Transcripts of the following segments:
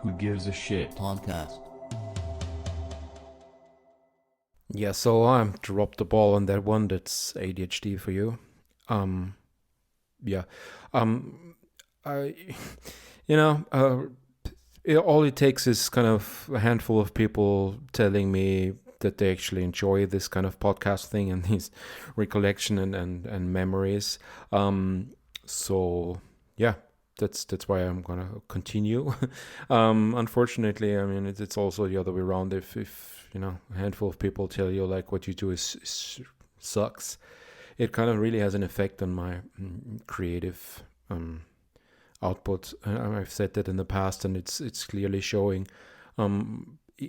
Who Gives a Shit podcast. Yeah, so I dropped the ball on that one. That's ADHD for you. Um, yeah. I, you know, all it takes is kind of a handful of people telling me that they actually enjoy this kind of podcast thing and these recollection and memories. So yeah, that's why I'm gonna continue. Unfortunately, I mean it's also the other way around. If a handful of people tell you like what you do is sucks, it kind of really has an effect on my creative output. I've said that in the past, and it's clearly showing.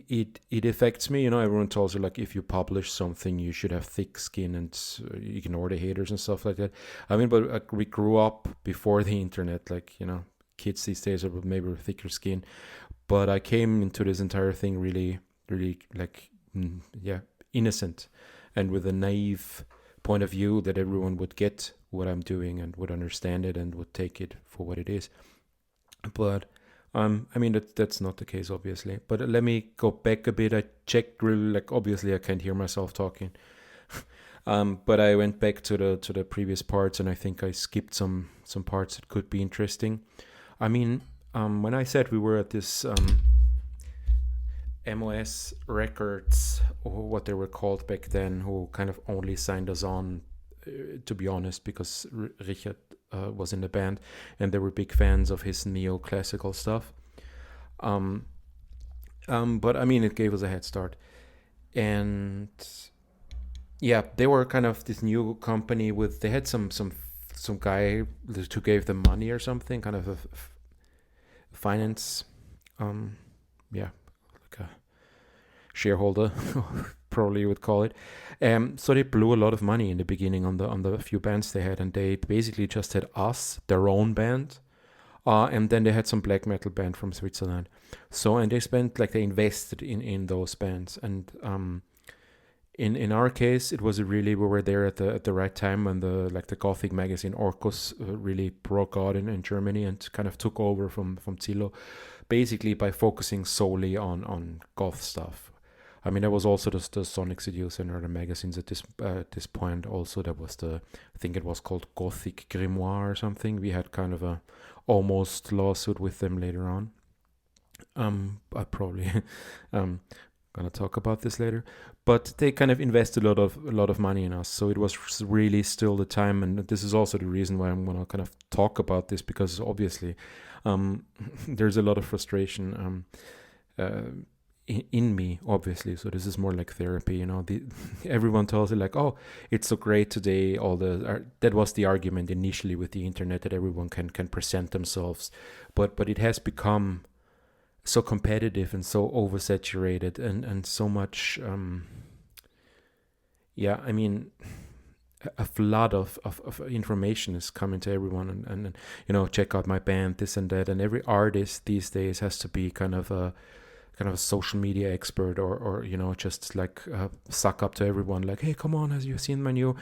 It affects me. Everyone tells you like if you publish something, you should have thick skin and ignore the haters and stuff like that. I mean, but we grew up before the internet. Like kids these days are maybe with thicker skin. But I came into this entire thing really, really like innocent, and with a naive point of view that everyone would get what I'm doing and would understand it and would take it for what it is. But I mean that's not the case, obviously. But let me go back a bit. I checked really, like, obviously I can't hear myself talking. But I went back to the previous parts, and I think I skipped some parts that could be interesting. I mean, when I said we were at this MOS Records, or what they were called back then, who kind of only signed us on, to be honest, because Richard was in the band, and they were big fans of his neoclassical stuff. But I mean, it gave us a head start, and yeah, they were kind of this new company with. They had some guy who gave them money or something, kind of a finance, yeah, like a shareholder, probably you would call it. So they blew a lot of money in the beginning on the few bands they had, and they basically just had us, their own band, and then they had some black metal band from Switzerland. So and they invested in those bands, and in our case it was we were there at the right time when the Gothic magazine Orkus really broke out in Germany and kind of took over from Zillow, basically by focusing solely on goth stuff. I mean, there was also the Sonic Seducer and other magazines at this point. Also, there was I think it was called Gothic Grimoire or something. We had kind of a almost lawsuit with them later on. I probably gonna talk about this later, but they kind of invested a lot of money in us. So it was really still the time, and this is also the reason why I'm gonna kind of talk about this, because obviously there's a lot of frustration. In me, obviously. So this is more like therapy. Everyone tells you like, oh, it's so great today. That was the argument initially with the internet, that everyone can present themselves, but it has become so competitive and so oversaturated, and so much. I mean, a flood of information is coming to everyone, and check out my band, this and that, and every artist these days has to be kind of a social media expert, or just like suck up to everyone, like, hey, come on, have you seen my new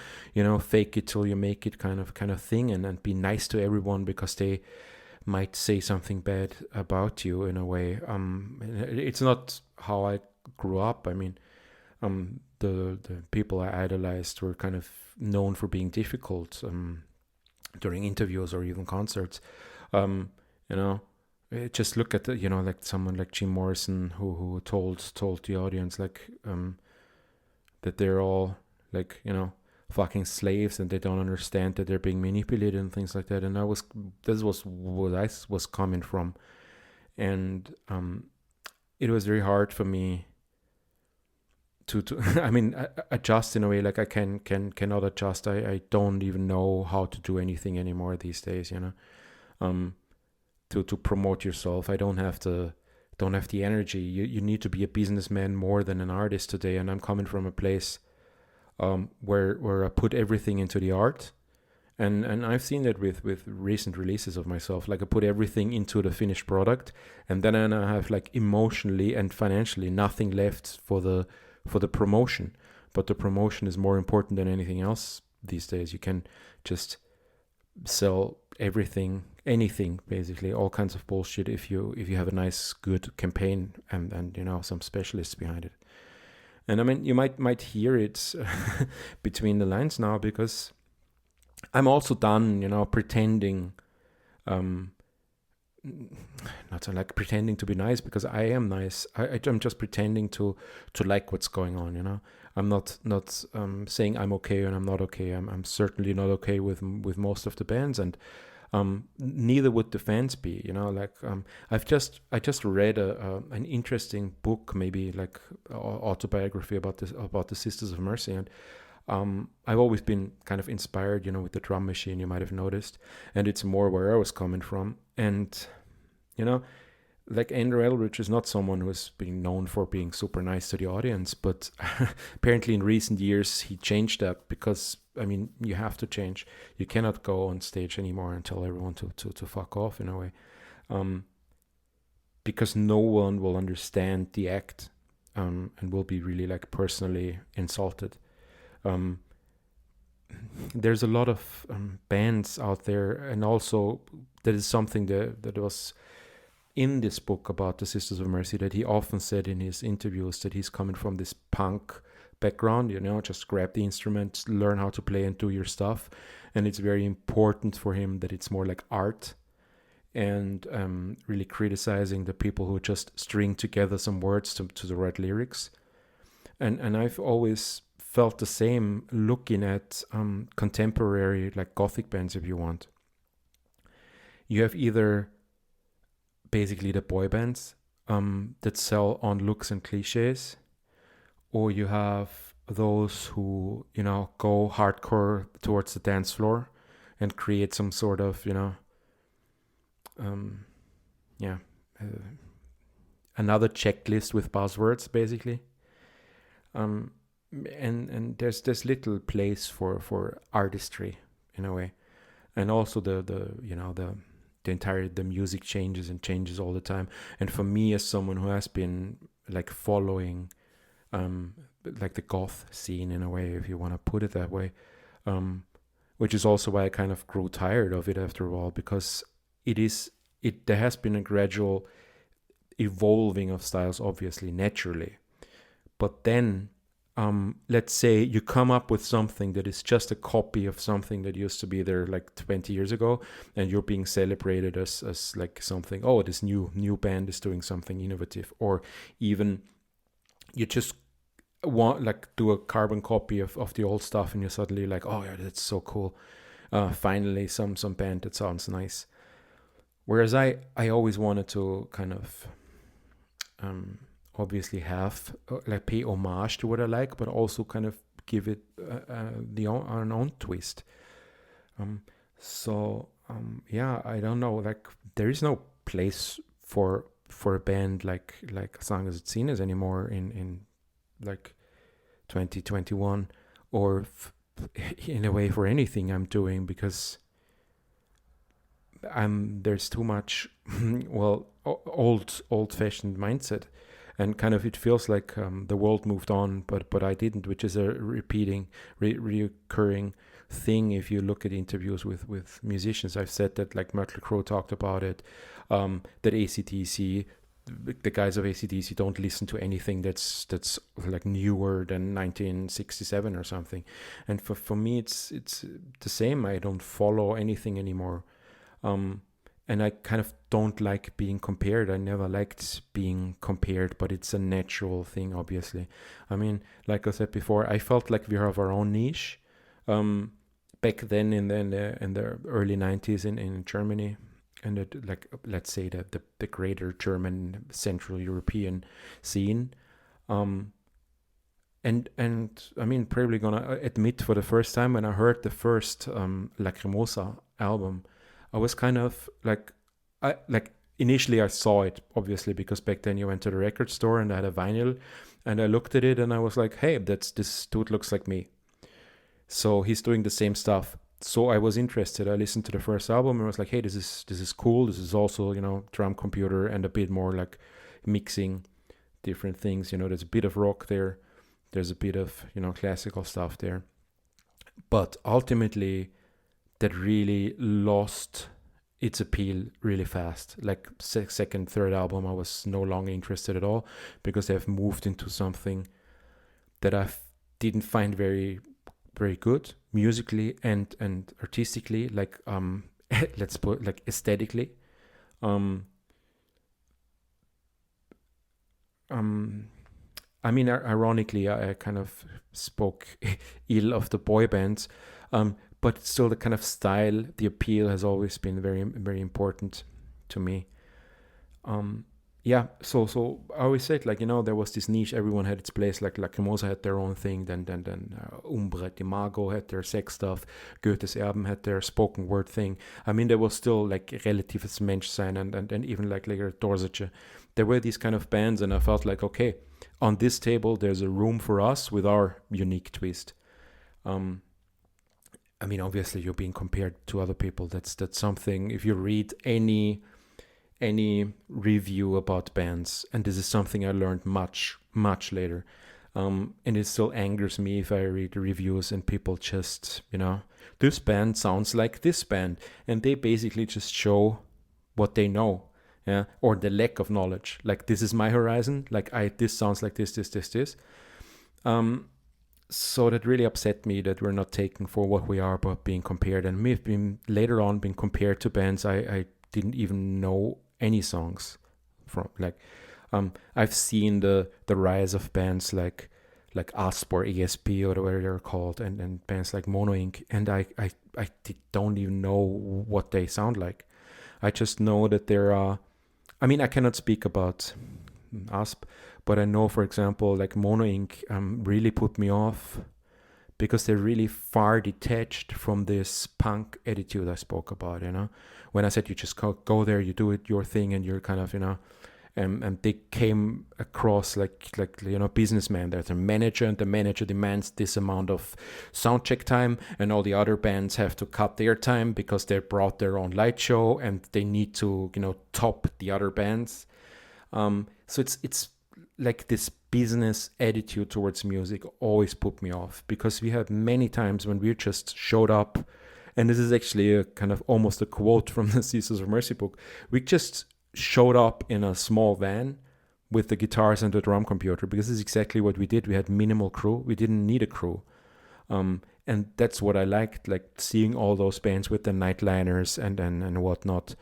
fake it till you make it kind of thing, and be nice to everyone because they might say something bad about you in a way. It's not how I grew up. I mean, the people I idolized were kind of known for being difficult during interviews or even concerts. Just look at like someone like Jim Morrison, who told the audience like that they're all like fucking slaves, and they don't understand that they're being manipulated and things like that. And this was what I was coming from, and it was very hard for me to I mean adjust in a way. Like I cannot adjust. I don't even know how to do anything anymore these days. To promote yourself. I don't have the energy. You need to be a businessman more than an artist today. And I'm coming from a place where I put everything into the art, and I've seen that with recent releases of myself. Like I put everything into the finished product, and then I have like emotionally and financially nothing left for the promotion. But the promotion is more important than anything else these days. You can just sell everything anything, basically, all kinds of bullshit if you have a nice, good campaign and some specialists behind it. And I mean, you might hear it between the lines now, because I'm also done, pretending. Not so like pretending to be nice, because I am nice. I'm just pretending to like what's going on. I'm not saying I'm okay and I'm not okay. I'm certainly not okay with most of the bands, and neither would the fans be. I just read an interesting book, maybe like autobiography about the Sisters of Mercy, and I've always been kind of inspired, with the drum machine, you might have noticed, and it's more where I was coming from. And like Andrew Eldridge is not someone who's been known for being super nice to the audience, but apparently in recent years he changed that, because I mean, you have to change. You cannot go on stage anymore and tell everyone to fuck off, in a way, because no one will understand the act, and will be really like personally insulted. There's a lot of bands out there, and also that is something that was in this book about the Sisters of Mercy, that he often said in his interviews, that he's coming from this punk background, just grab the instrument, learn how to play and do your stuff. And it's very important for him that it's more like art, and really criticizing the people who just string together some words to the right lyrics. And I've always felt the same looking at contemporary, like Gothic bands, if you want. You have either basically the boy bands that sell on looks and cliches, or you have those who, go hardcore towards the dance floor and create some sort of, another checklist with buzzwords, basically. And there's little place for artistry, in a way. And also the music changes all the time. And for me, as someone who has been like following like the goth scene, in a way, if you want to put it that way, which is also why I kind of grew tired of it after a while, because there has been a gradual evolving of styles, obviously, naturally. But then let's say you come up with something that is just a copy of something that used to be there like 20 years ago, and you're being celebrated as like something, oh, this new band is doing something innovative. Or even you just want like do a carbon copy of the old stuff, and you're suddenly like, oh yeah, that's so cool, finally some band that sounds nice. Whereas I always wanted to kind of obviously have like pay homage to what I like, but also kind of give it an own twist. I don't know, like there is no place for a band like Sanguis Cinis anymore in like 2021, or in a way for anything I'm doing, because there's too much old-fashioned mindset. And kind of it feels like the world moved on, but I didn't, which is a recurring thing if you look at interviews with musicians. I've said that, like Mötley Crüe talked about it, that AC/DC, the guys of AC/DC don't listen to anything that's like newer than 1967 or something. And for me, it's the same. I don't follow anything anymore. And I kind of don't like being compared. I never liked being compared, but it's a natural thing, obviously. I mean, like I said before, I felt like we have our own niche. Back then in the early 90s in Germany, and like, let's say the greater German Central European scene. And I mean, probably gonna admit, for the first time when I heard the first Lacrimosa album, I was kind of like, initially I saw it, obviously, because back then you went to the record store and I had a vinyl, and I looked at it and I was like, hey, this dude looks like me. So he's doing the same stuff. So I was interested. I listened to the first album and I was like, hey, this is cool. This is also, drum computer and a bit more like mixing different things. There's a bit of rock there. There's a bit of, classical stuff there. But ultimately, that really lost its appeal really fast. Like second, third album, I was no longer interested at all because they've moved into something that I didn't find very, very good musically and artistically. Like let's put like aesthetically. Um, I mean, ironically, I kind of spoke ill of the boy bands, but still, the kind of style, the appeal has always been very, very important to me. Um, yeah, so I always said, like, there was this niche. Everyone had its place. Like Lacrimosa had their own thing. Then Umbra de Mago had their sex stuff. Goethes Erben had their spoken word thing. I mean, there was still like Relatives Menschsein and even like later Dorsace. There were these kind of bands, and I felt like, okay, on this table, there's a room for us with our unique twist. I mean, obviously, you're being compared to other people. That's something. If you read any review about bands, and this is something I learned much later, and it still angers me if I read the reviews and people just, this band sounds like this band, and they basically just show what they know, yeah, or the lack of knowledge. Like, this is my horizon. Like, this sounds like this. So that really upset me that we're not taken for what we are, but being compared. And we've been later on been compared to bands I didn't even know any songs from. Like, I've seen the rise of bands like Asp or ESP or whatever they're called, and bands like Mono Inc. And I don't even know what they sound like. I just know that there are. I mean, I cannot speak about Asp, but I know, for example, like Mono Inc. Really put me off because they're really far detached from this punk attitude I spoke about, when I said you just go there, you do it your thing, and you're kind of, and they came across like businessmen. There's a manager, and the manager demands this amount of sound check time, and all the other bands have to cut their time because they brought their own light show and they need to top the other bands. So it's like this business attitude towards music always put me off, because we had many times when we just showed up, and this is actually a kind of almost a quote from the Sisters of Mercy book. We just showed up in a small van with the guitars and the drum computer, because this is exactly what we did. We had minimal crew. We didn't need a crew. And that's what I liked, like seeing all those bands with the nightliners and whatnot.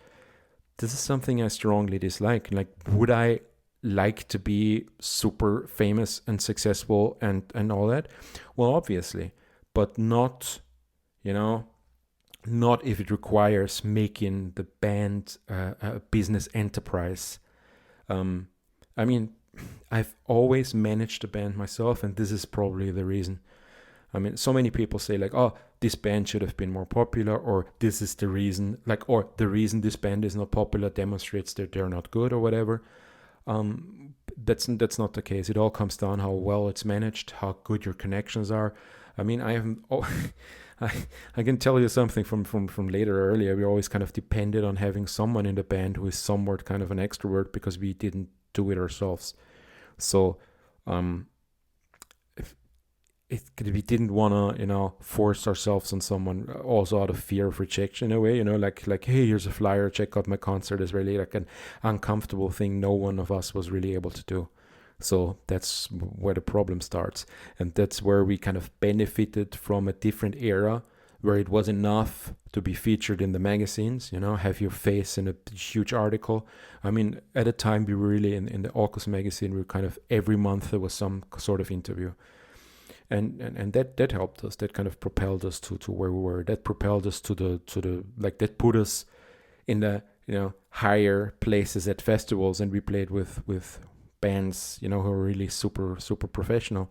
This is something I strongly dislike. Like, would I like to be super famous and successful and all that? Well, obviously, but not, not if it requires making the band a business enterprise. I mean, I've always managed a band myself, and this is probably the reason. I mean, so many people say like, oh, this band should have been more popular, or this is the reason, like, or the reason this band is not popular demonstrates that they're not good or whatever. That's not the case. It all comes down how well it's managed, how good your connections are. I mean, I haven't. I can tell you something from later earlier. We always kind of depended on having someone in the band who is somewhat kind of an extrovert, because we didn't do it ourselves. So, we didn't want to, force ourselves on someone, also out of fear of rejection in a way, like, hey, here's a flyer, check out my concert, is really like an uncomfortable thing no one of us was really able to do. So that's where the problem starts. And that's where we kind of benefited from a different era, where it was enough to be featured in the magazines, have your face in a huge article. I mean, at a time we were really in the AUKUS magazine, we were kind of every month there was some sort of interview. And that helped us. That kind of propelled us to where we were. That propelled us to the like, that put us in the higher places at festivals, and we played with bands who are really super professional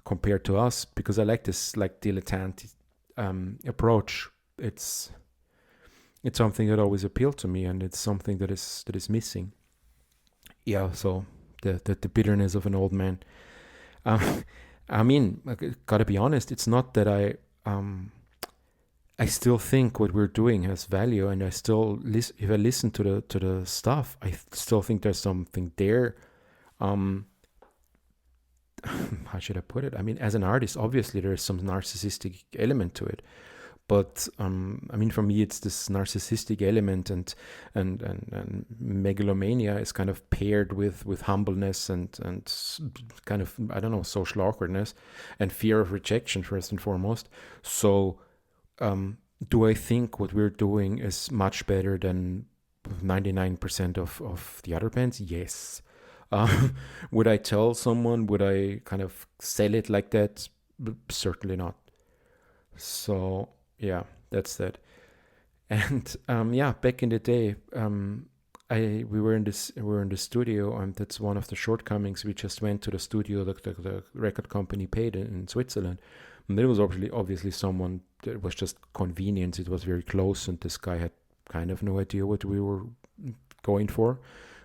compared to us, because I like this like dilettante approach. It's something that always appealed to me, and it's something that is missing. Yeah, so the bitterness of an old man. I mean, I gotta be honest, it's not that I still think what we're doing has value, and I still if I listen to the stuff, I still think there's something there. How should I put it? I mean, as an artist, obviously there's some narcissistic element to it, But I mean, for me, it's this narcissistic element, and megalomania is kind of paired with humbleness and kind of, I don't know, social awkwardness and fear of rejection first and foremost. So, do I think what we're doing is much better than 99% of the other bands? Yes. Would I tell someone? Would I kind of sell it like that? Certainly not. So yeah, that's that. And yeah, back in the day, we were in the studio, and that's one of the shortcomings. We just went to the studio the record company paid in Switzerland, and there was obviously someone that was just convenience. It was very close, and this guy had kind of no idea what we were going for,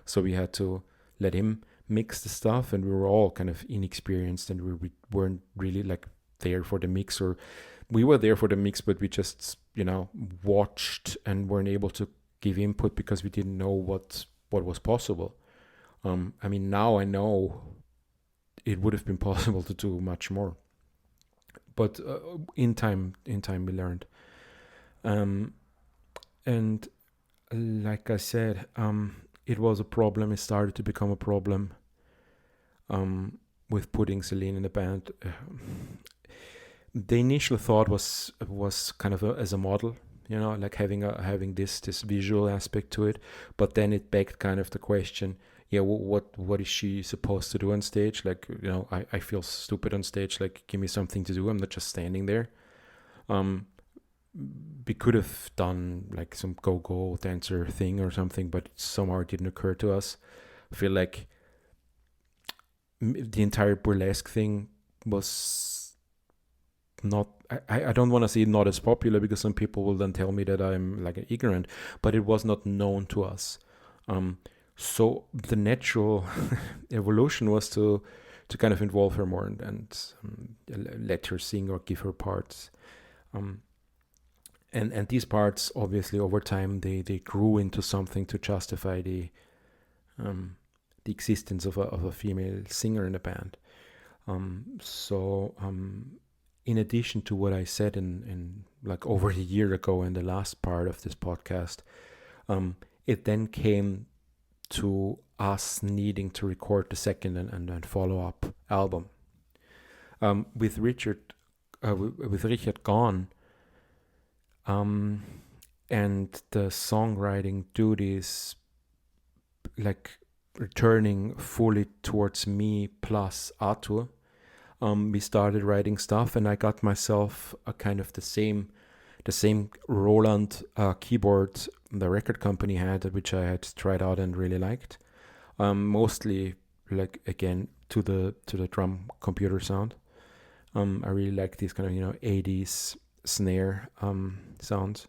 so we had to let him mix the stuff, and we were all kind of inexperienced, and we weren't really like there for the mix, or we were there for the mix, but we just watched and weren't able to give input because we didn't know what was possible. I mean, now I know it would have been possible to do much more, but in time we learned. And like I said, it was a problem. It started to become a problem with putting Celine in the band. The initial thought was kind of as a model, like having this visual aspect to it. But then it begged kind of the question, yeah, what is she supposed to do on stage? Like, I feel stupid on stage. Like, give me something to do. I'm not just standing there. We could have done like some go-go dancer thing or something, but somehow it didn't occur to us. I feel like the entire burlesque thing was not, I don't want to say not as popular, because some people will then tell me that I'm like ignorant, but it was not known to us. So the natural evolution was to kind of involve her more and let her sing or give her parts. And these parts, obviously, over time, they grew into something to justify the existence of a female singer in the band. So in addition to what I said in like over a year ago in the last part of this podcast, it then came to us needing to record the second and follow-up album. With Richard gone, and the songwriting duties like returning fully towards me plus Arthur, we started writing stuff, and I got myself a kind of the same Roland keyboard the record company had, which I had tried out and really liked. Mostly like, again, to the drum computer sound. I really like these kind of 80s snare sounds,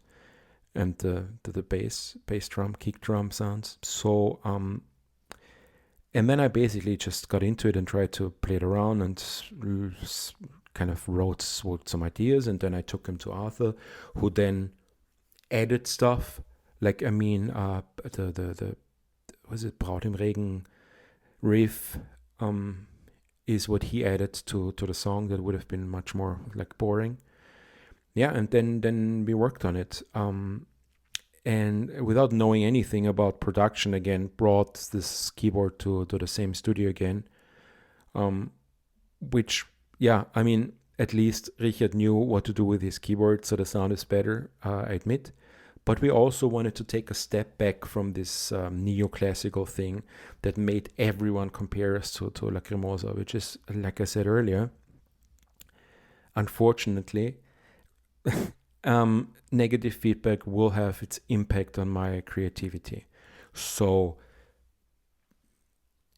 and the bass drum, kick drum sounds. So and then I basically just got into it and tried to play it around and kind of wrote some ideas, and then I took them to Arthur, who then added stuff. Like, I mean, the was it Braut im Regen riff is what he added to the song that would have been much more like boring. Yeah, and then we worked on it. And without knowing anything about production, again, brought this keyboard to the same studio again. Which, yeah, I mean, at least Richard knew what to do with his keyboard, so the sound is better, I admit. But we also wanted to take a step back from this neoclassical thing that made everyone compare us to Lacrimosa, which is, like I said earlier, unfortunately, negative feedback will have its impact on my creativity. So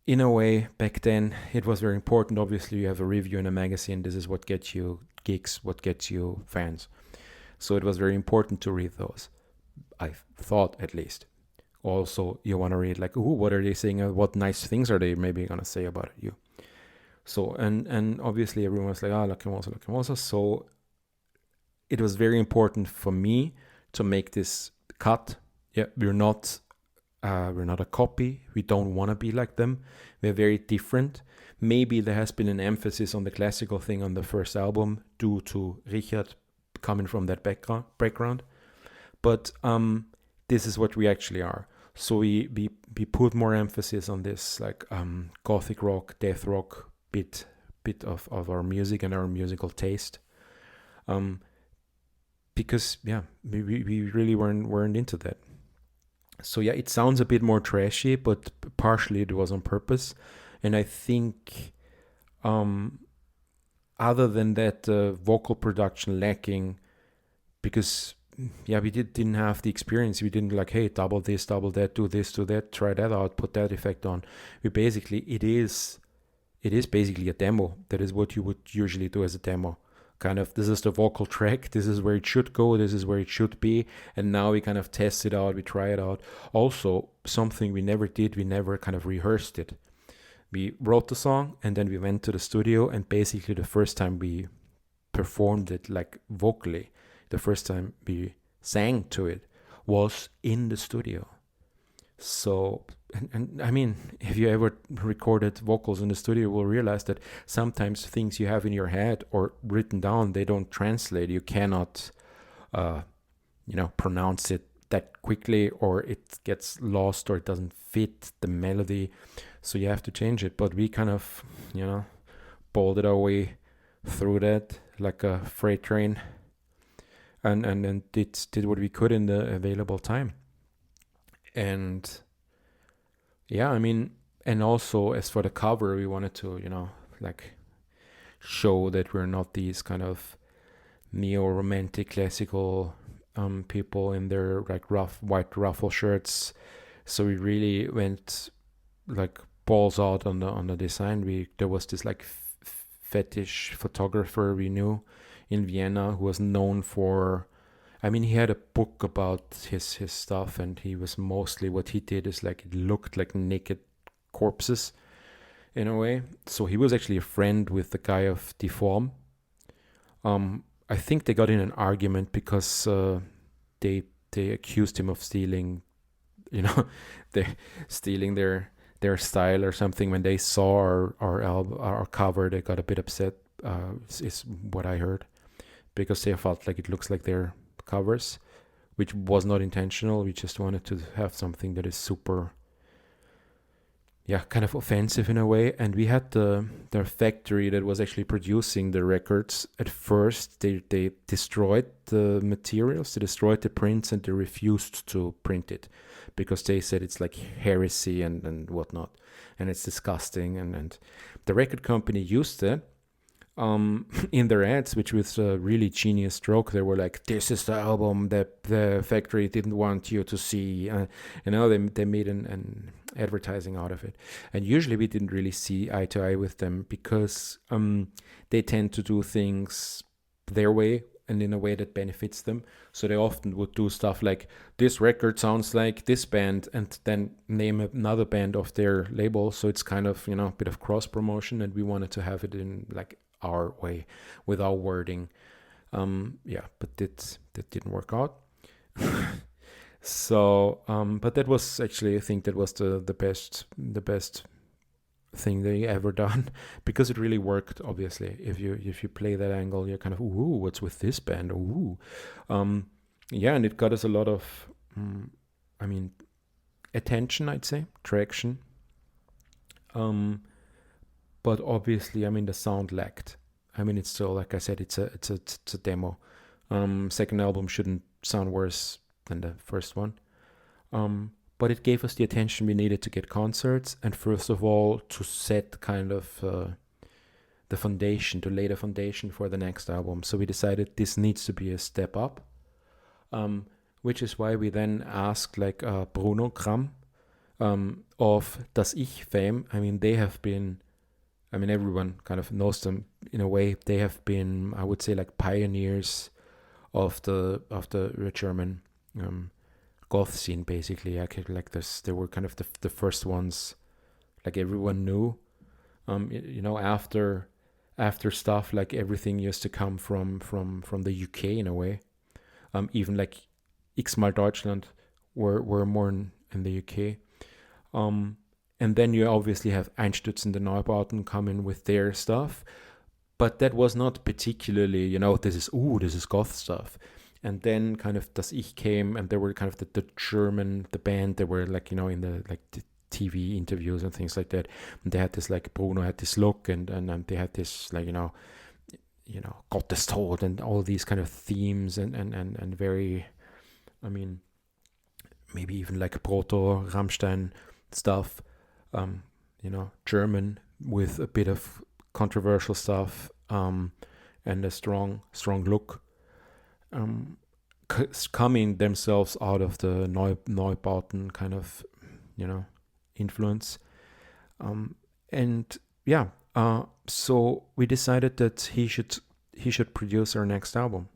in a way, back then, it was very important. Obviously, you have a review in a magazine. This is what gets you gigs, what gets you fans. So it was very important to read those, I thought, at least. Also, you want to read like, ooh, what are they saying? What nice things are they maybe going to say about you? So, and obviously everyone was like, Lacrimosa. So it was very important for me to make this cut. Yeah, we're not a copy. We don't want to be like them. We're very different. Maybe there has been an emphasis on the classical thing on the first album due to Richard coming from that background. But this is what we actually are. So we put more emphasis on this like gothic rock, death rock bit of our music and our musical taste. Because we really weren't into that. So yeah, it sounds a bit more trashy, but partially it was on purpose. And I think other than that, vocal production lacking, because we didn't have the experience. We didn't like, hey, double this, double that, do this, do that, try that out, put that effect on. We basically, it is basically a demo. That is what you would usually do as a demo. Kind of, this is the vocal track, this is where it should go, this is where it should be, and now we kind of test it out, we try it out. Also, something we never did, we never kind of rehearsed it. We wrote the song, and then we went to the studio, and basically the first time we performed it like vocally, the first time we sang to it was in the studio. So, and I mean, if you ever recorded vocals in the studio, you will realize that sometimes things you have in your head or written down, they don't translate. You cannot, pronounce it that quickly, or it gets lost, or it doesn't fit the melody. So you have to change it. But we kind of, bolted our way through that like a freight train, and did what we could in the available time. And and also as for the cover, we wanted to, show that we're not these kind of neo-romantic classical people in their like rough white ruffle shirts. So we really went like balls out on the design. There was this like fetish photographer we knew in Vienna who was known for, he had a book about his stuff, and he was mostly, what he did is like, it looked like naked corpses in a way. So he was actually a friend with the guy of Deform. I think they got in an argument because they accused him of stealing, they stealing their style or something. When they saw our cover, they got a bit upset. Is what I heard, because they felt like it looks like their covers, which was not intentional. We just wanted to have something that is super kind of offensive in a way. And we had their factory that was actually producing the records. At first they destroyed the materials, they destroyed the prints, and they refused to print it because they said it's like heresy and whatnot, and it's disgusting. And the record company used it in their ads, which was a really genius stroke. They were like, this is the album that the factory didn't want you to see. They made an advertising out of it. And usually we didn't really see eye to eye with them, because they tend to do things their way and in a way that benefits them. So they often would do stuff like, this record sounds like this band, and then name another band of their label. So it's kind of, a bit of cross promotion, and we wanted to have it in like our way with our wording. But that didn't work out. So but that was actually, I think that was the best thing they ever done, because it really worked. Obviously, if you play that angle, you're kind of, ooh, what's with this band? Ooh. And it got us a lot of attention, I'd say, traction. But obviously, the sound lacked. It's still, like I said, it's a demo. Second album shouldn't sound worse than the first one. But it gave us the attention we needed to get concerts, and first of all, to set kind of the foundation, to lay the foundation for the next album. So we decided this needs to be a step up, which is why we then asked like Bruno Kram of Das Ich fame. They have been, everyone kind of knows them in a way. They have been, I would say, like pioneers of the German goth scene, basically. Like this, they were kind of the first ones, like everyone knew. After stuff like everything used to come from the UK in a way. Even like X-Mal Deutschland were more in the UK. And then you obviously have Einstürzende Neubauten come in with their stuff. but that was not particularly, this is goth stuff. And then kind of Das Ich came, and they were kind of the German, the band, they were like, in the like the TV interviews and things like that. And they had this, like, Bruno had this look, and they had this, like, Gottes Tod and all these kind of themes, and very, I mean, maybe even like proto Rammstein stuff, German with a bit of controversial stuff, and a strong look, coming themselves out of the Neubauten kind of, influence, and yeah. So we decided that he should produce our next album.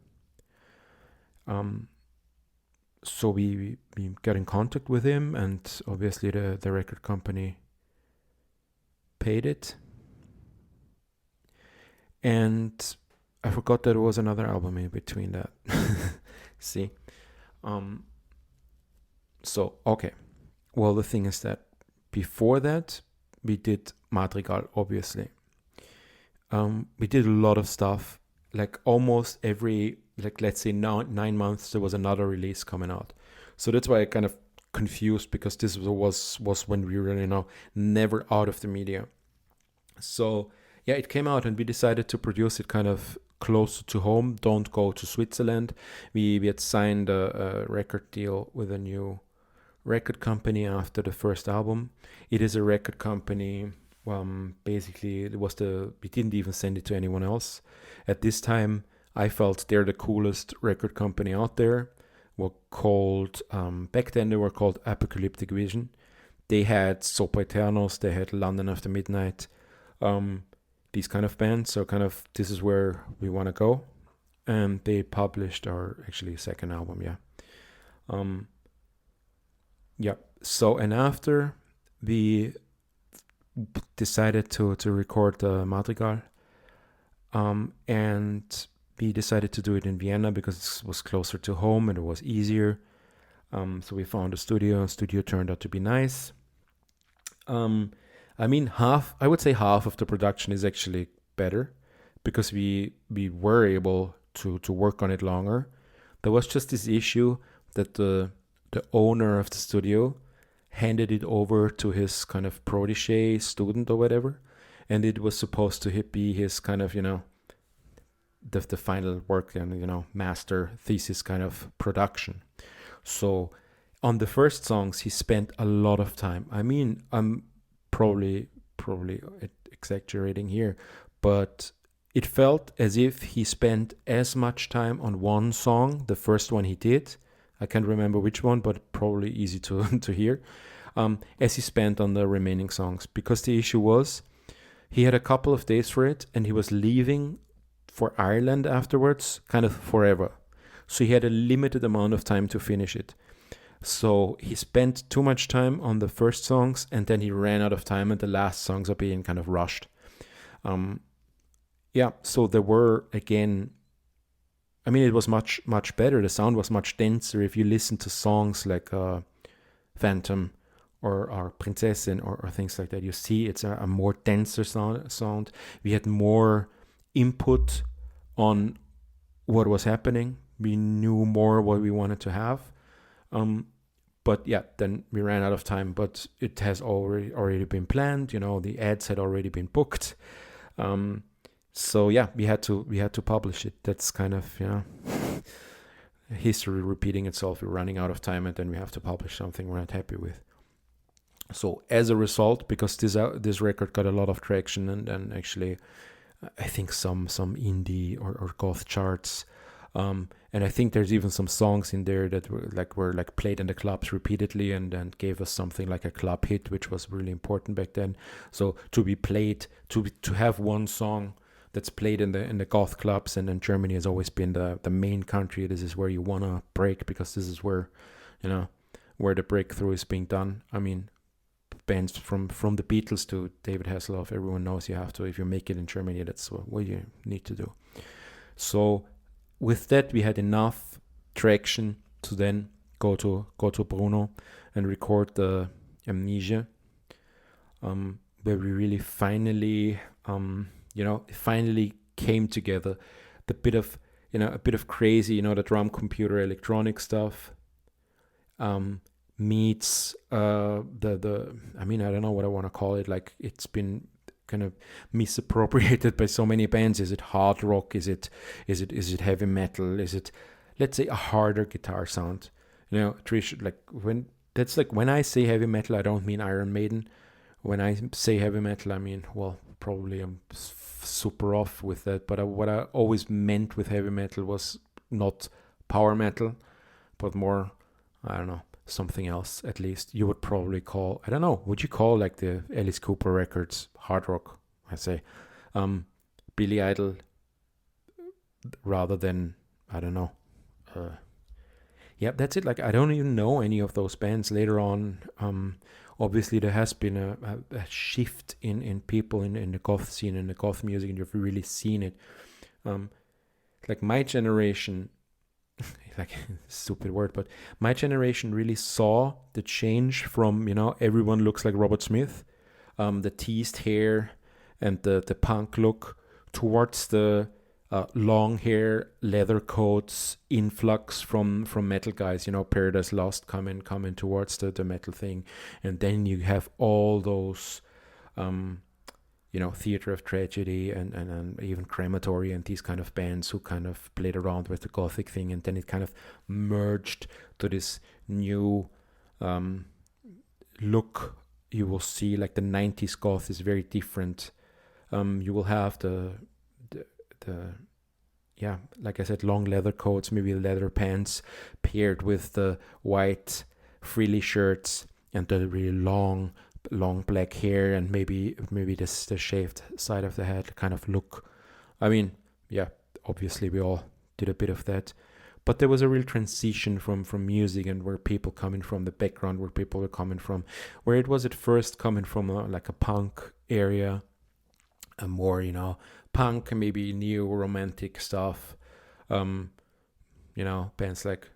So we got in contact with him, and obviously the record company paid it. And I forgot that there was another album in between that. See? So, okay. Well, the thing is that before that, we did Madrigal, obviously. We did a lot of stuff. Like almost every, like, let's say 9 months, there was another release coming out. So that's why I kind of confused, because this was when we were, never out of the media. So yeah, it came out, and we decided to produce it kind of closer to home. Don't go to Switzerland. We had signed a record deal with a new record company after the first album. It is a record company. Basically, we didn't even send it to anyone else. At this time, I felt they're the coolest record company out there. Back then they were called Apocalyptic Vision. They had Sopo Eternos, they had London After Midnight, these kind of bands. So kind of, this is where we want to go. And they published our actually second album, yeah. Yeah. So, and after we decided to record the Madrigal, and we decided to do it in Vienna because it was closer to home and it was easier. So we found a studio. Studio turned out to be nice. I mean, I would say half of the production is actually better, because we were able to work on it longer. There was just this issue that the owner of the studio handed it over to his kind of protege student or whatever, and it was supposed to be his kind of, the final work and, master thesis kind of production. So on the first songs, he spent a lot of time. I mean, I'm probably exaggerating here, but it felt as if he spent as much time on one song, the first one he did, I can't remember which one, but probably easy to hear, as he spent on the remaining songs. Because the issue was, he had a couple of days for it, and he was leaving for Ireland afterwards, kind of forever. So he had a limited amount of time to finish it. So he spent too much time on the first songs, and then he ran out of time, and the last songs are being kind of rushed. Yeah, so there were, again, I mean, it was much, much better. The sound was much denser. If you listen to songs like Phantom or Prinzessin or things like that, you see it's a more denser sound. We had more input on what was happening. We knew more what we wanted to have. But yeah, then we ran out of time. But it has already been planned. The ads had already been booked. So yeah, we had to publish it. That's kind of, history repeating itself. We're running out of time, and then we have to publish something we're not happy with. So as a result, because this record got a lot of traction, and actually, I think some indie or goth charts, and I think there's even some songs in there that were played in the clubs repeatedly, and gave us something like a club hit, which was really important back then. So to be played, to have one song that's played in the goth clubs, and then Germany has always been the main country. This is where you wanna break, because this is where the breakthrough is being done. I mean, bands from the Beatles to David Hasselhoff, everyone knows you have to, if you make it in Germany, that's what you need to do. So with that, we had enough traction to then go to Bruno and record the Amnesia, where we really finally came together. The bit of, a bit of crazy, the drum computer electronic stuff, meets I don't know what I want to call it. Like, it's been kind of misappropriated by so many bands. Is it hard rock? Is it heavy metal? Is it, let's say, a harder guitar sound? Trish, when I say heavy metal, I don't mean Iron Maiden. When I say heavy metal, I mean, well, probably I'm super off with that. But what I always meant with heavy metal was not power metal, but more, I don't know, something else. At least you would probably call, I don't know, would you call like the Alice Cooper records hard rock? I say, Billy Idol, rather than, I don't know. Yeah, that's it. Like, I don't even know any of those bands later on. Obviously, there has been a shift in people in the goth scene, in the goth music, and you've really seen it. Like, my generation, like, stupid word, but my generation really saw the change from, everyone looks like Robert Smith, the teased hair and the punk look, towards the long hair, leather coats, influx from metal guys, Paradise Lost coming towards the metal thing. And then you have all those, Theater of Tragedy and even Crematory and these kind of bands who kind of played around with the gothic thing. And then it kind of merged to this new look. You will see, like, the 90s goth is very different. You will have the like I said, long leather coats, maybe leather pants, paired with the white frilly shirts and the really long black hair, and maybe this the shaved side of the head kind of look. I mean, yeah, obviously we all did a bit of that, but there was a real transition from music, and where people coming from, the background where people were coming from, where it was at first coming from like a punk area, a more, punk, maybe neo romantic stuff, bands like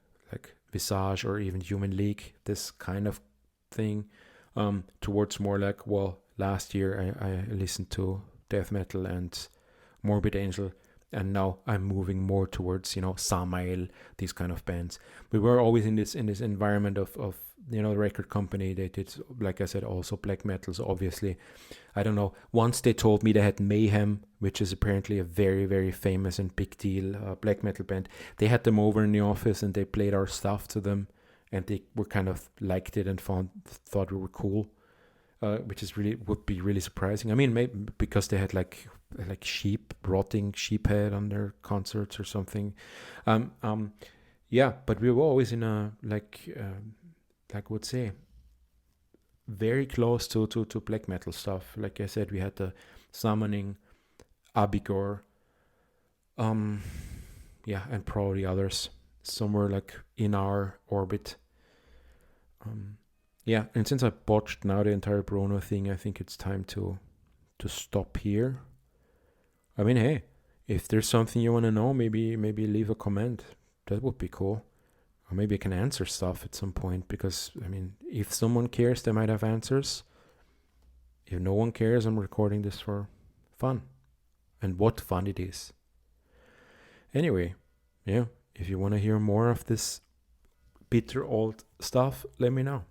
Visage or even Human League, this kind of thing, towards more like, well, last year I listened to death metal and Morbid Angel, and now I'm moving more towards, Samael, these kind of bands. We were always in this environment of the record company. They did, like I said, also black metals, obviously. I don't know. Once they told me they had Mayhem, which is apparently a very, very famous and big deal black metal band. They had them over in the office and they played our stuff to them, and they were kind of liked it and thought we were cool, which is would be really surprising. I mean, maybe because they had like rotting sheep head on their concerts or something. Yeah, but we were always in a would say, very close to black metal stuff. Like I said, we had the Summoning, Abigor, and probably others somewhere like in our orbit. And since I botched now the entire Bruno thing, I think it's time to stop here. I mean, hey, if there's something you want to know, maybe leave a comment. That would be cool. Or maybe I can answer stuff at some point, because, I mean, if someone cares, they might have answers. If no one cares, I'm recording this for fun. And what fun it is. Anyway, yeah, if you want to hear more of this bitter old stuff, let me know.